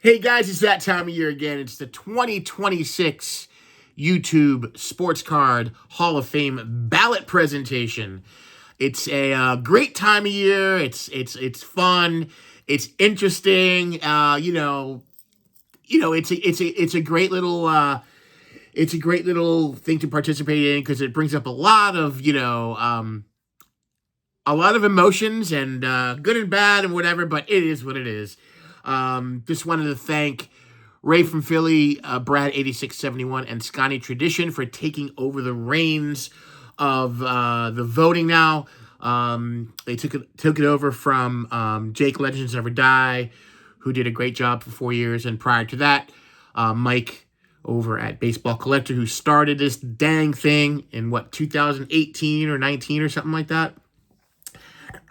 Hey guys, it's that time of year again. It's the 2026 YouTube Sports Card Hall of Fame ballot presentation. It's a great time of year. It's fun. It's interesting. It's a great little thing to participate in because it brings up a lot of a lot of emotions and good and bad and whatever. But it is what it is. Just wanted to thank Ray from Philly, Brad 8671, and Scotty Tradition for taking over the reins of the voting now. They took it over from Jake Legends Never Die, who did a great job for 4 years, and prior to that, Mike over at Baseball Collector, who started this dang thing in 2018 or 19 or something like that.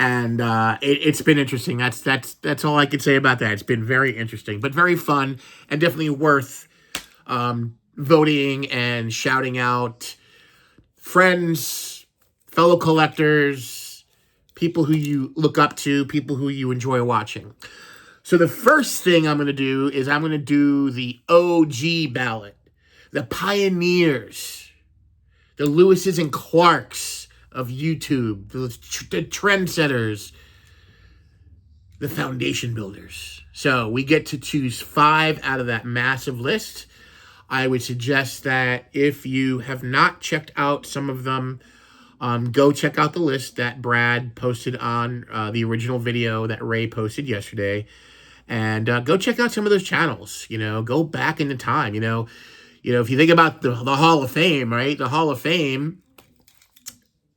And it's been interesting. That's all I can say about that. It's been very interesting, but very fun, and definitely worth voting and shouting out friends, fellow collectors, people who you look up to, people who you enjoy watching. So the first thing I'm going to do is I'm going to do the OG ballot, the pioneers, the Lewises and Clarks of YouTube, the trendsetters, the foundation builders. So we get to choose 5 out of that massive list. I would suggest that if you have not checked out some of them, go check out the list that Brad posted on the original video that Ray posted yesterday. And go check out some of those channels. Go back into time. If you think about the Hall of Fame, right? The Hall of Fame,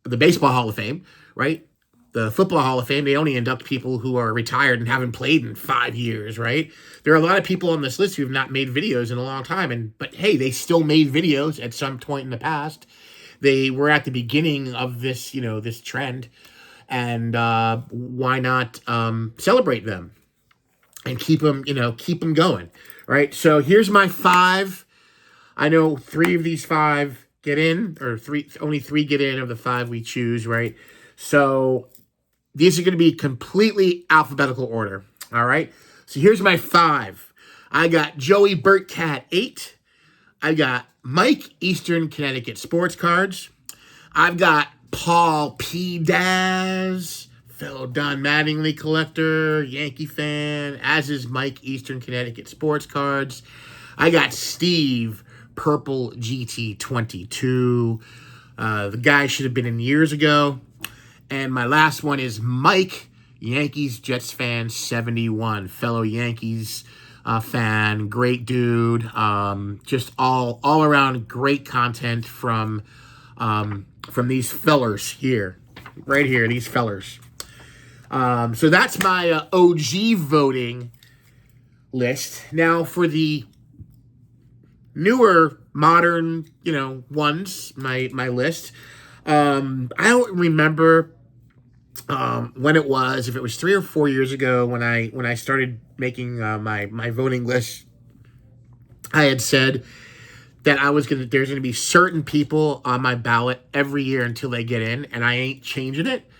the Baseball Hall of Fame, right? The Football Hall of Fame, they only induct people who are retired and haven't played in 5 years, right? There are a lot of people on this list who have not made videos in a long time, but hey, they still made videos at some point in the past. They were at the beginning of this, this trend, and why not celebrate them and keep them going, right? So here's my 5. I know 3 of these 5 get in, or only 3 get in of the 5 we choose, right? So these are going to be completely alphabetical order, all right? So here's my 5. I got Joey Burtcat 8. I got Mike Eastern Connecticut Sports Cards. I've got Paul P. Daz, fellow Don Mattingly collector, Yankee fan, as is Mike Eastern Connecticut Sports Cards. I got Steve Purple GT22. The guy should have been in years ago. And my last one is Mike, Yankees Jets fan 71, fellow Yankees fan, great dude. Just all around great content from these fellers here, right here, these fellers. So that's my OG voting list. Now for the newer, modern, ones, my list. I don't remember when it was, if it was 3 or 4 years ago when I started making my voting list. I had said that there's gonna be certain people on my ballot every year until they get in, and I ain't changing it.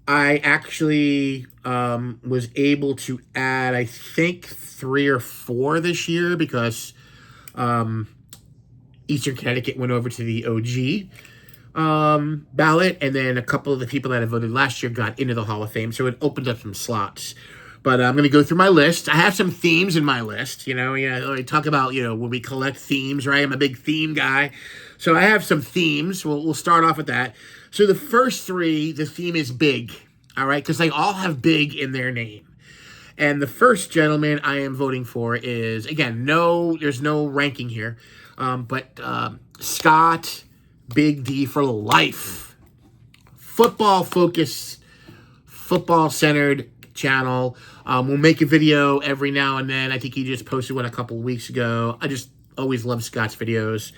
I actually was able to add, I think, 3 or 4 this year because Eastern Connecticut went over to the OG ballot, and then a couple of the people that I voted last year got into the Hall of Fame, so it opened up some slots. But I'm going to go through my list. I have some themes in my list, I talk about, when we collect themes, right? I'm a big theme guy. So I have some themes. We'll start off with that. So the first 3, the theme is big, all right? Because they all have big in their name. And the first gentleman I am voting for is, again, there's no ranking here, but Scott Big D for life. Football-focused, football-centered channel. We'll make a video every now and then. I think he just posted one a couple of weeks ago. I just always love Scott's videos.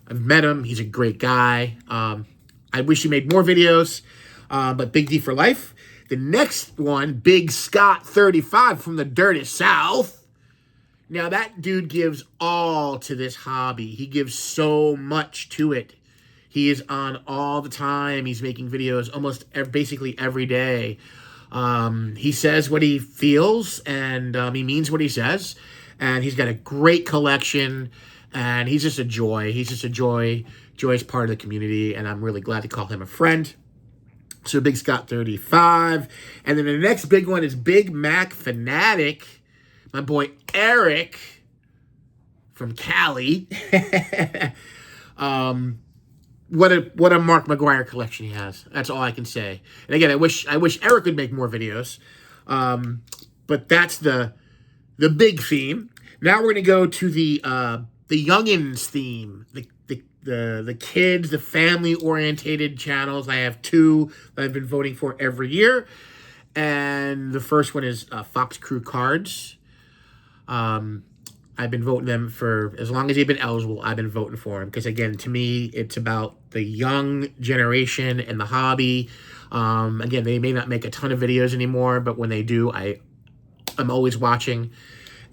I've met him. He's a great guy. I wish he made more videos, but Big D for life. The next one, Big Scott 35 from the dirty South. Now, that dude gives all to this hobby. He gives so much to it. He is on all the time. He's making videos almost basically every day. He says what he feels, and he means what he says. And he's got a great collection, and he's just a joy. He's just a joy. Joy's part of the community, and I'm really glad to call him a friend. So Big Scott 35. And then the next big one is Big Mac Fanatic. My boy Eric from Cali. What a Mark McGuire collection he has. That's all I can say. And again, I wish Eric would make more videos. But that's the big theme. Now we're gonna go to the youngins theme. The kids, the family-orientated channels. I have 2 that I've been voting for every year. And the first one is Fox Crew Cards. I've been voting them for as long as they've been eligible. I've been voting for them because, again, to me, it's about the young generation and the hobby. Again, they may not make a ton of videos anymore, but when they do, I'm always watching.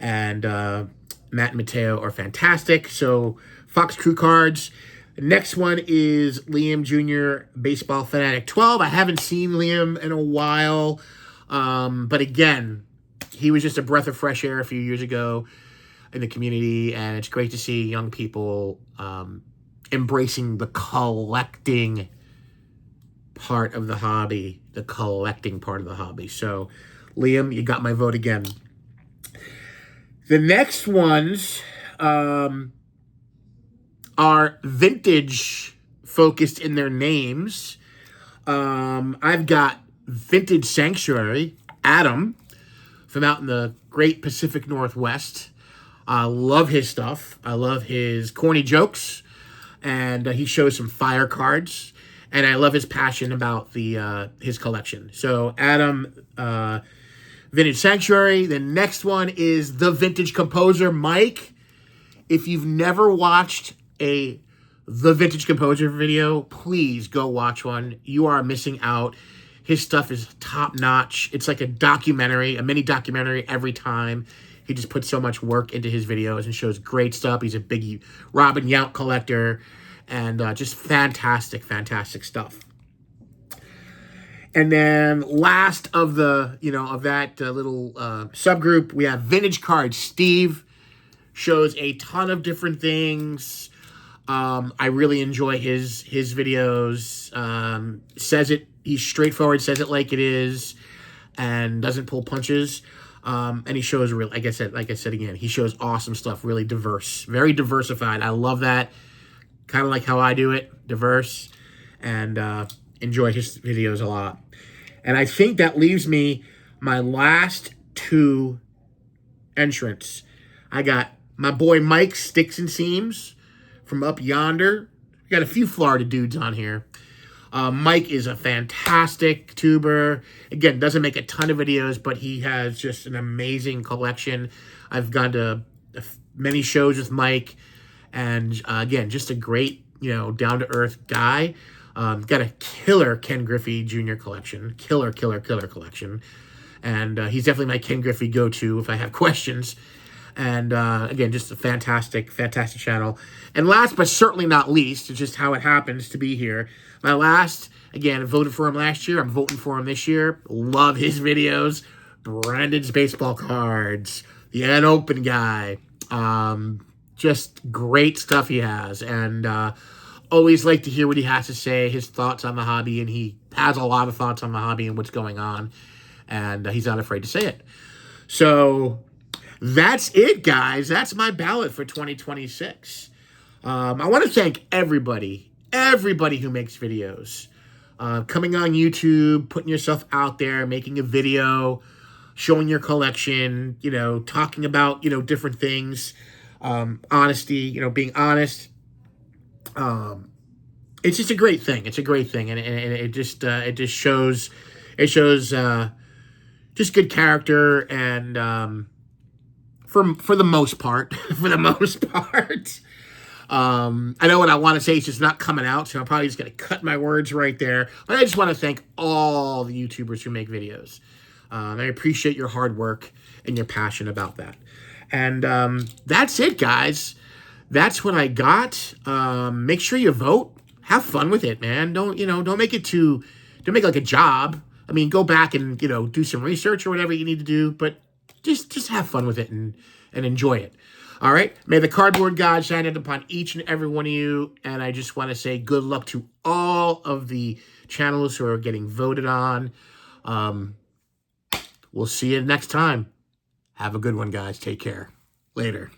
And Matt and Mateo are fantastic. So Fox Crew Cards. Next one is Liam Jr. Baseball Fanatic 12. I haven't seen Liam in a while. But again, he was just a breath of fresh air a few years ago in the community. And it's great to see young people embracing the collecting part of the hobby. The collecting part of the hobby. So, Liam, you got my vote again. The next ones are vintage focused in their names. I've got Vintage Sanctuary, Adam, from out in the great Pacific Northwest. I love his stuff. I love his corny jokes. And he shows some fire cards. And I love his passion about his collection. So, Adam, Vintage Sanctuary. The next one is The Vintage Composer, Mike. If you've never watched The Vintage Composer video, please go watch one. You are missing out. His stuff is top-notch. It's like a documentary, a mini documentary every time. He just puts so much work into his videos and shows great stuff. He's a big Robin Yount collector, and just fantastic, fantastic stuff. And then last of that little subgroup, we have Vintage Cards. Steve shows a ton of different things. I really enjoy his videos. He's straightforward, says it like it is, and doesn't pull punches. And he shows like I said again, he shows awesome stuff, really diverse, very diversified. I love that. Kind of like how I do it, diverse, and enjoy his videos a lot. And I think that leaves me my last 2 entrants. I got my boy Mike Sticks and Seams from up yonder. We got a few Florida dudes on here. Mike is a fantastic tuber. Again, doesn't make a ton of videos, but he has just an amazing collection. I've gone to many shows with Mike. And again, just a great, down-to-earth guy. Got a killer Ken Griffey Jr. collection. Killer collection. And he's definitely my Ken Griffey go-to if I have questions. And again, just a fantastic channel. And last but certainly not least, it's just how it happens to be here. My last, again, I voted for him last year. I'm voting for him this year. Love his videos. Brandon's Baseball Cards. The Unopened guy. Just great stuff he has. And always like to hear what he has to say, his thoughts on the hobby. And he has a lot of thoughts on the hobby and what's going on. And he's not afraid to say it. So that's it, guys. That's my ballot for 2026. I want to thank everybody who makes videos. Coming on YouTube, putting yourself out there, making a video, showing your collection, talking about, different things. Honesty, being honest. It's just a great thing. It's a great thing. And it just shows just good character and, for the most part, I know what I want to say. It's just not coming out, so I'm probably just going to cut my words right there. But I just want to thank all the YouTubers who make videos. I appreciate your hard work and your passion about that. And that's it, guys. That's what I got. Make sure you vote. Have fun with it, man. Don't make it like a job. I mean, go back and, you know, do some research or whatever you need to do, but just have fun with it and enjoy it. All right? May the cardboard God shine it upon each and every one of you, and I just want to say good luck to all of the channels who are getting voted on. We'll see you next time. Have a good one, guys. Take care. Later.